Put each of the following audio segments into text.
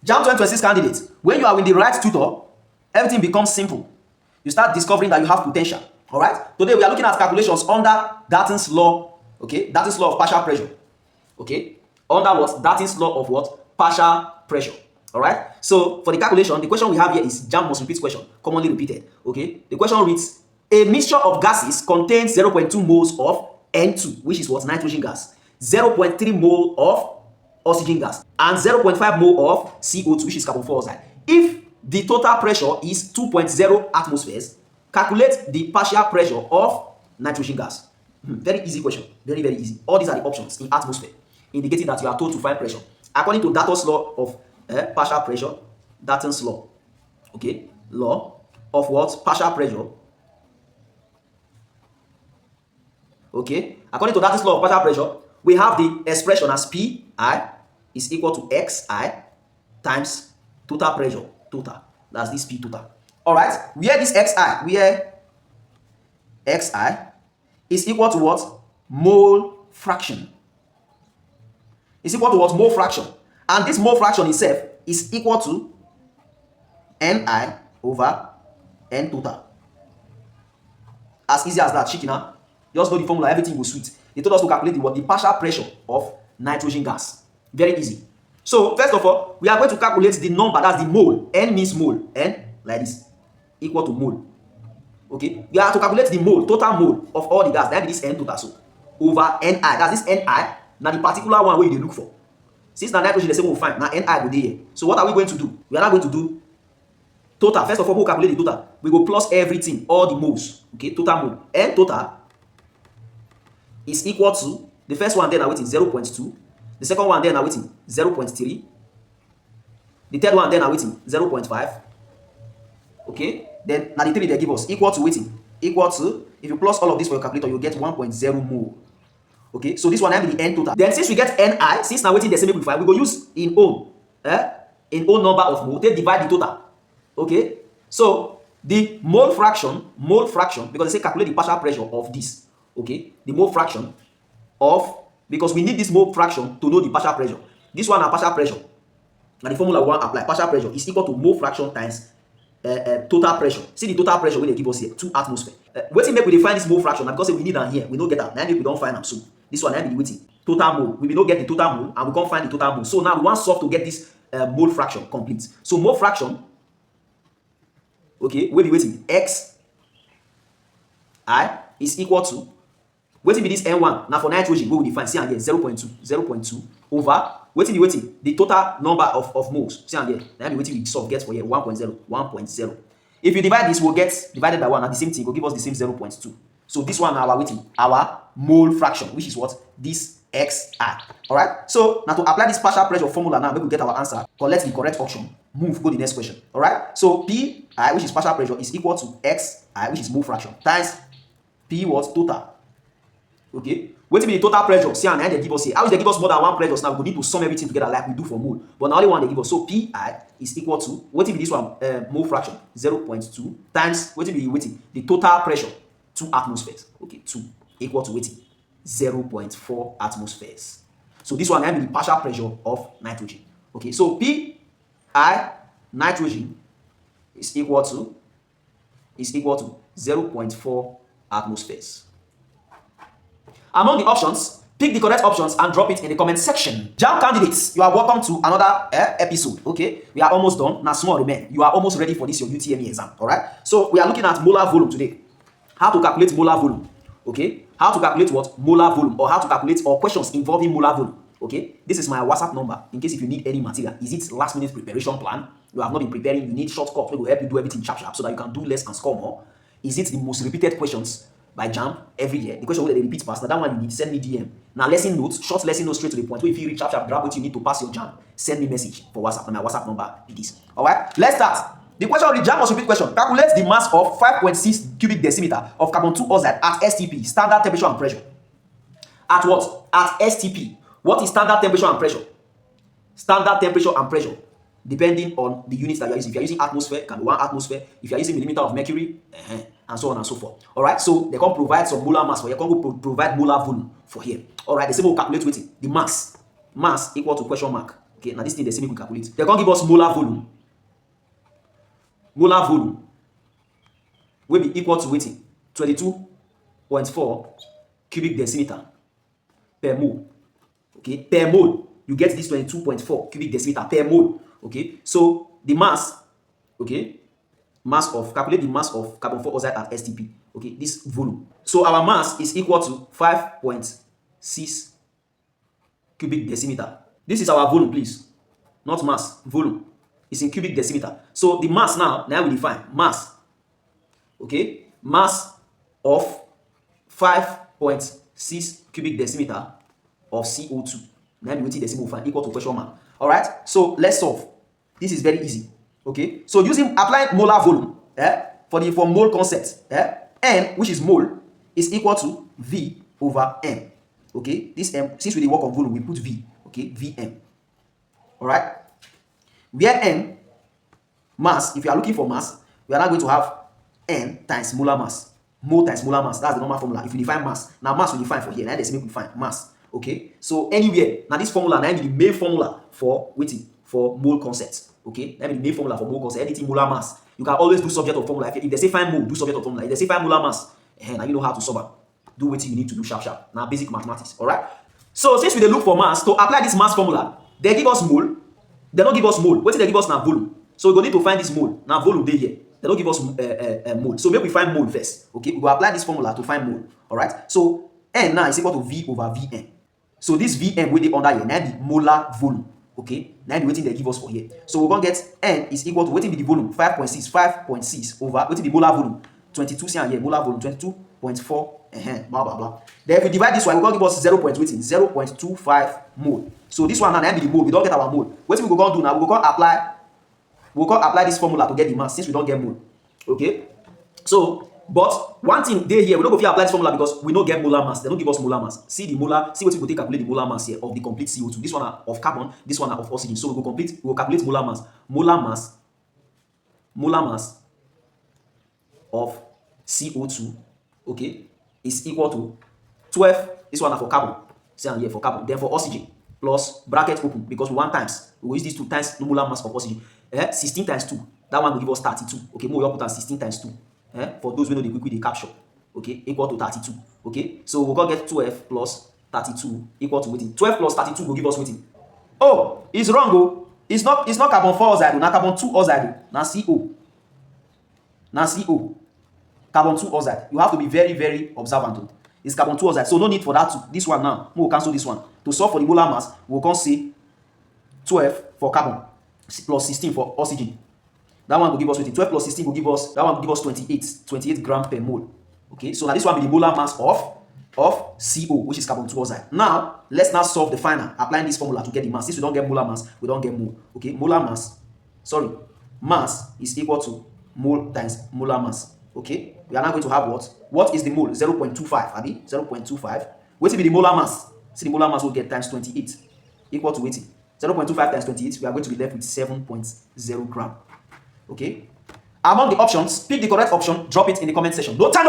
Jamb 2026 candidates, when you are with the right tutor, everything becomes simple. You start discovering that you have potential. All right. Today we are looking at calculations under Dalton's law. Okay, Dalton's law of partial pressure. Okay, under what? Dalton's law of what? Partial pressure. All right. So for the calculation, the question we have here is Jamb must repeat question, commonly repeated. Okay. The question reads: a mixture of gases contains 0.2 moles of N2, which is what? Nitrogen gas, 0.3 mole of oxygen gas, and 0.5 mole of CO2, which is carbon dioxide. If the total pressure is 2.0 atmospheres, calculate the partial pressure of nitrogen gas. Very easy question. Very, very easy. All these are the options in atmosphere, indicating that you are told to find pressure. According to Dalton's law of partial pressure, Dalton's law. Okay, law of what? Partial pressure. Okay, according to Dalton's law of partial pressure, we have the expression as Pi is equal to Xi times total pressure. Total. That's this P total. All right. Where this Xi is equal to what? Mole fraction. Is equal to what? Mole fraction. And this mole fraction itself is equal to Ni over N total. As easy as that, chicken. Just know the formula, everything will sweet. They told us to calculate the partial pressure of nitrogen gas. Very easy. So, first of all, we are going to calculate the number, that's the mole. N means mole. N, like this, equal to mole. Okay? We have to calculate the mole, total mole of all the gas. That is N total, so over Ni. That's this Ni. Now, the particular one where you look for. Since now nitrogen, the same we'll find. Now, Ni will be here. So, what are we going to do? We are not going to do total. First of all, we'll calculate the total. We go plus everything, all the moles. Okay? Total mole. N total is equal to, the first one then are waiting 0.2. The second one then are waiting 0.3. The third one then are waiting 0.5. Okay, then now the three they give us equal to waiting equal to, if you plus all of this for your calculator, you get 1.0 mole. Okay, so this one will be the N total. Then since we get Ni, since now waiting the same equal, we go use in own number of mole, they divide the total. Okay, so the mole fraction, because they say calculate the partial pressure of this. Okay, the mole fraction of, because we need this mole fraction to know the partial pressure. This one is partial pressure. Now the formula we want to apply, partial pressure is equal to mole fraction times total pressure. See the total pressure when they give us here, 2 atmosphere. Waiting make we define this mole fraction, because we need them here, we don't get that. Now we don't find them soon. This one now be waiting. Total mole. We will not get the total mole and we can't find the total mole. So now we want solve to get this mole fraction complete. So mole fraction, okay, we'll be waiting. X I is equal to, waiting be this N1. Now for nitrogen, we will define, see again, 0.2 over, waiting, the total number of moles. See again, now we waiting we solve, get for here, 1.0. If you divide this, we'll get divided by 1, and the same thing will give us the same 0.2. So this one, our mole fraction, which is what? This Xi. Alright? So now to apply this partial pressure formula now, we get our answer, collect the correct option, move, go to the next question. Alright? So Pi, which is partial pressure, is equal to Xi, which is mole fraction, times P was total. Okay, what be the total pressure? See, and they give us here. How is they give us more than one pressure? Now we need to sum everything together like we do for mole. But now only one they give us. So Pi is equal to, what be this one? Mole fraction 0.2 times what be the total pressure, 2 atmospheres. Okay, 2 equal to 0.4 atmospheres. So this one I mean the partial pressure of nitrogen. Okay, so Pi nitrogen is equal to 0.4 atmospheres. Among the options, pick the correct options and drop it in the comment section. Jamb candidates, you are welcome to another episode. Okay, we are almost done. Now small remain. You are almost ready for this your UTME exam. All right. So we are looking at molar volume today. How to calculate molar volume. Okay. How to calculate what? Molar volume, or how to calculate or questions involving molar volume. Okay. This is my WhatsApp number in case if you need any material. Is it last minute preparation plan? You have not been preparing. You need shortcuts. We will help you do everything sharp so that you can do less and score more. Is it the most repeated questions by Jamb every year? The question where they repeat past, that one you need, send me DM. Now lesson notes, short lesson notes straight to the point. So if you reach sharp, grab what you need to pass your Jamb, send me message for WhatsApp. And my WhatsApp number is this. Alright, let's start. The question of the Jamb must repeat question. Calculate the mass of 5.6 cubic decimeter of carbon 2 oxide at STP, standard temperature and pressure. At what? At STP. What is standard temperature and pressure? Standard temperature and pressure, depending on the units that you are using. If you are using atmosphere, it can be 1 atmosphere. If you are using millimeter of mercury, and so on and so forth. Alright, so they can provide some molar mass for you. They can provide molar volume for here. Alright, the same will calculate with it. The mass equal to question mark. Okay, now this thing they say make we calculate. They can't give us molar volume. Molar volume will be equal to weighting 22.4 cubic decimeter per mole. Okay, per mole. You get this 22.4 cubic decimeter per mole. Okay, so the mass, okay, calculate the mass of carbon 4 oxide at STP. Okay, this volume. So our mass is equal to 5.6 cubic decimeter. This is our volume, please. Not mass, volume. It's in cubic decimeter. So the mass now we define mass. Okay, mass of 5.6 cubic decimeter of CO2. Now we decimal find equal to question mark. All right. So let's solve. This is very easy. Okay. So applying molar volume for mole concept, N, which is mole, is equal to V over M. Okay. This M, since we work on volume, we put V. Okay, Vm. All right. Where M, mass, if you are looking for mass, we are now going to have N times molar mass. Mole times molar mass. That's the normal formula. If you define mass, now mass we define for here. Now they say we define mass. Okay. So anywhere, now this formula now be the main formula for waiting for mole concept. Okay. That be the main formula for mole concept. Anything molar mass, you can always do subject of formula. If they say find mole, do subject of formula. If they say find molar mass, now you know how to solve it. Do what you need to do sharp. Now basic mathematics. All right. So since we dey look for mass, to apply this mass formula, they give us mole. They don't give us mole. What did they give us now? Volume. So we go need to find this mole. Now volume dey here. They don't give us mole. So maybe we find mole first. Okay, we go apply this formula to find mole. All right. So N now is equal to V over Vm. So this Vm wey dey under here, now the molar volume. Okay, now the wetin they give us for here. So we're gonna get N is equal to wetin be the volume 5.6 over wetin be molar volume 22. See here molar volume 22.4. Blah blah blah. Then if we divide this one, we're gonna give us 0.25 mole. So this one now be the mole. We don't get our mole. What we go gonna do now? We go gonna apply this formula to get the mass since we don't get mole. Okay. So, but one thing they here, we don't go apply this formula because we don't get molar mass. They don't give us molar mass. See the molar. See what we go take calculate the molar mass here of the complete CO2. This one of carbon. This one of oxygen. So we go calculate molar mass. Molar mass of CO2. Okay. Is equal to 12. This one for carbon. See here for carbon. Then for oxygen plus bracket open because we want times. We will use these 2 times the molar mass of oxygen. 16 times 2. That one will give us 32. Okay, more put 16 times 2. For those who know the quickly they capture. Okay, equal to 32. Okay, so we're gonna get 12 plus 32 equal to waiting. 12 plus 32 will give us waiting. Oh, it's wrong. Oh, it's not carbon 4 oxide, not carbon 2 oxide. Now CO. Now CO. Carbon 2 oxide. You have to be very, very observant. It's carbon 2 oxide. So no need for that. This one now. We'll cancel this one. To solve for the molar mass, we'll come say 12 for carbon plus 16 for oxygen. That one will give us 12 plus 16 will give us, that one will give us 28 grams per mole. Okay, so now this one will be the molar mass of CO, which is carbon 2 oxide. Now, let's now solve the final, applying this formula to get the mass. Since we don't get molar mass, we don't get mole. Okay, mass is equal to mole times molar mass. Okay, we are now going to have what? What is the mole? 0.25, Abi? 0.25. What will be the molar mass? See, the molar mass will get times 28 equal to 80. 0.25 times 28, we are going to be left with 7.0 gram. Okay. Among the options, pick the correct option, drop it in the comment section. No time.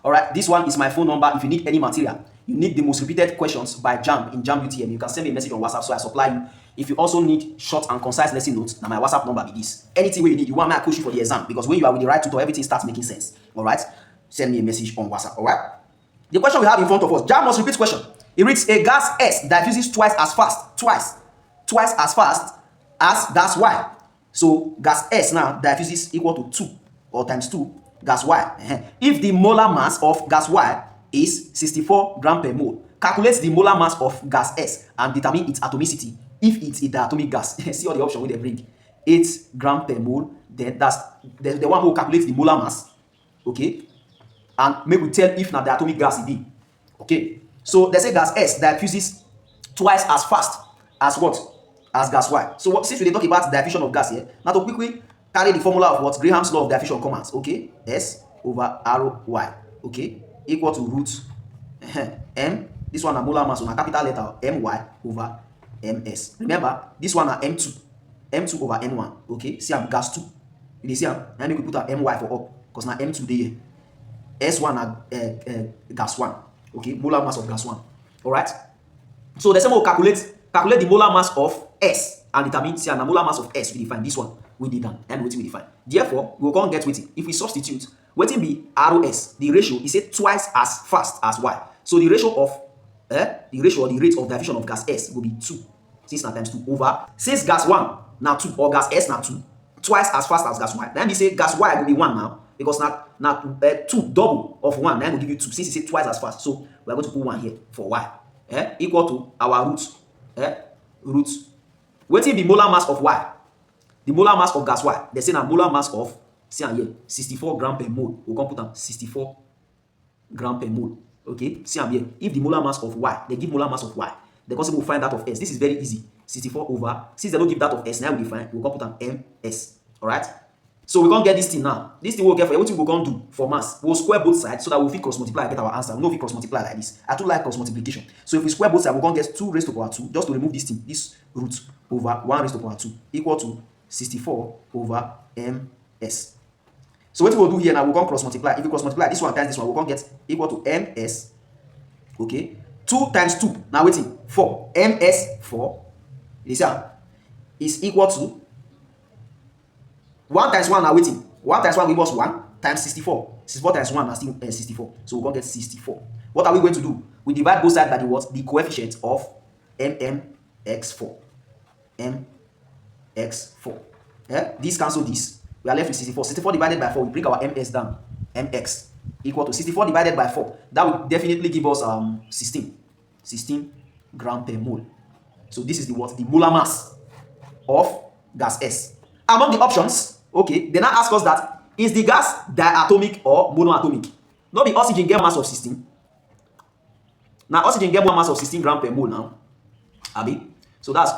Alright, this one is my phone number. If you need any material, you need the most repeated questions by Jamb in Jamb UTM, you can send me a message on WhatsApp so I supply you. If you also need short and concise lesson notes, now my WhatsApp number be this. Anything you need, you want me to coach you for the exam because when you are with the right tutor, everything starts making sense. Alright, send me a message on WhatsApp. Alright, the question we have in front of us, Jamb must repeat question. It reads: a gas S diffuses twice as fast as gas Y. So gas S now diffuses equal to 2 or times 2 gas Y. If the molar mass of gas Y is 64 gram per mole, calculate the molar mass of gas S and determine its atomicity if it's a diatomic gas. See all the options they bring. 8 gram per mole. Then that's the one who calculates the molar mass. Okay, and maybe we tell if not the atomic gas it be. Okay, so they say gas S diffuses twice as fast as what? As gas Y. So since we talk about diffusion of gas here, now to quickly carry the formula of what Graham's law of diffusion commands. Okay, S over arrow Y. Okay, equal to root M. This one a molar mass on a capital letter My over Ms. Remember, this one a M2 over N1. Okay, see I'm gas 2. You see I'm now we put a My for up because now M2 there. S1 a gas 1. Okay, molar mass of gas 1. All right. So the same will calculate the molar mass of S and determine say na molar mass of S we define this one we did down and wetin we define. Therefore, we go come get wetin if we substitute wetin be ROS, the ratio is say twice as fast as Y. So the ratio of the ratio or the rate of diffusion of gas S will be 2 since na times 2 over since gas 1 na 2 or gas S na 2 twice as fast as gas Y. Then we say gas Y will be 1 now because na 2 double of 1 then will give you 2 since you say twice as fast. So we are going to put 1 here for Y equal to our root wetin be molar mass of Y. The molar mass of gas Y, they say na molar mass of, see am here, 64 gram per mole. We come put am 64 gram per mole. Okay, see am here. If the molar mass of Y, they give molar mass of Y, they also will find that of S. This is very easy. 64 over, since they don't give that of S, now we define, we come put am MS. Alright? So we can't get this thing now. This thing we'll get for everything we can do for mass. We'll square both sides so that we'll fit cross multiply and get our answer. We know if we cross multiply like this. I too like cross multiplication. So if we square both sides, we're going to get 2 raised to power 2 just to remove this thing, this root over 1 raised to power 2 equal to 64 over MS. So what we'll do here now, we're going to cross multiply. If we cross multiply this one times this one, we're going to get equal to MS. Okay, 2 times 2. Now waiting 4. MS 4. This is equal to 1 times 1 now waiting. 1 times 1 give us 1 times 64. 64 times 1 is still 64. So we're going to get 64. What are we going to do? We divide both sides by the what? The coefficient of MX4. MX4. This cancel this. We are left with 64. 64 divided by 4. We bring our MS down. MX equal to 64 divided by 4. That will definitely give us 16 gram per mole. So this is the what? The molar mass of gas S. Among the options, okay, they now ask us that is the gas diatomic or monoatomic? Not the oxygen get mass of 16. Now oxygen get one mass of 16 gram per mole now. Abi? So that's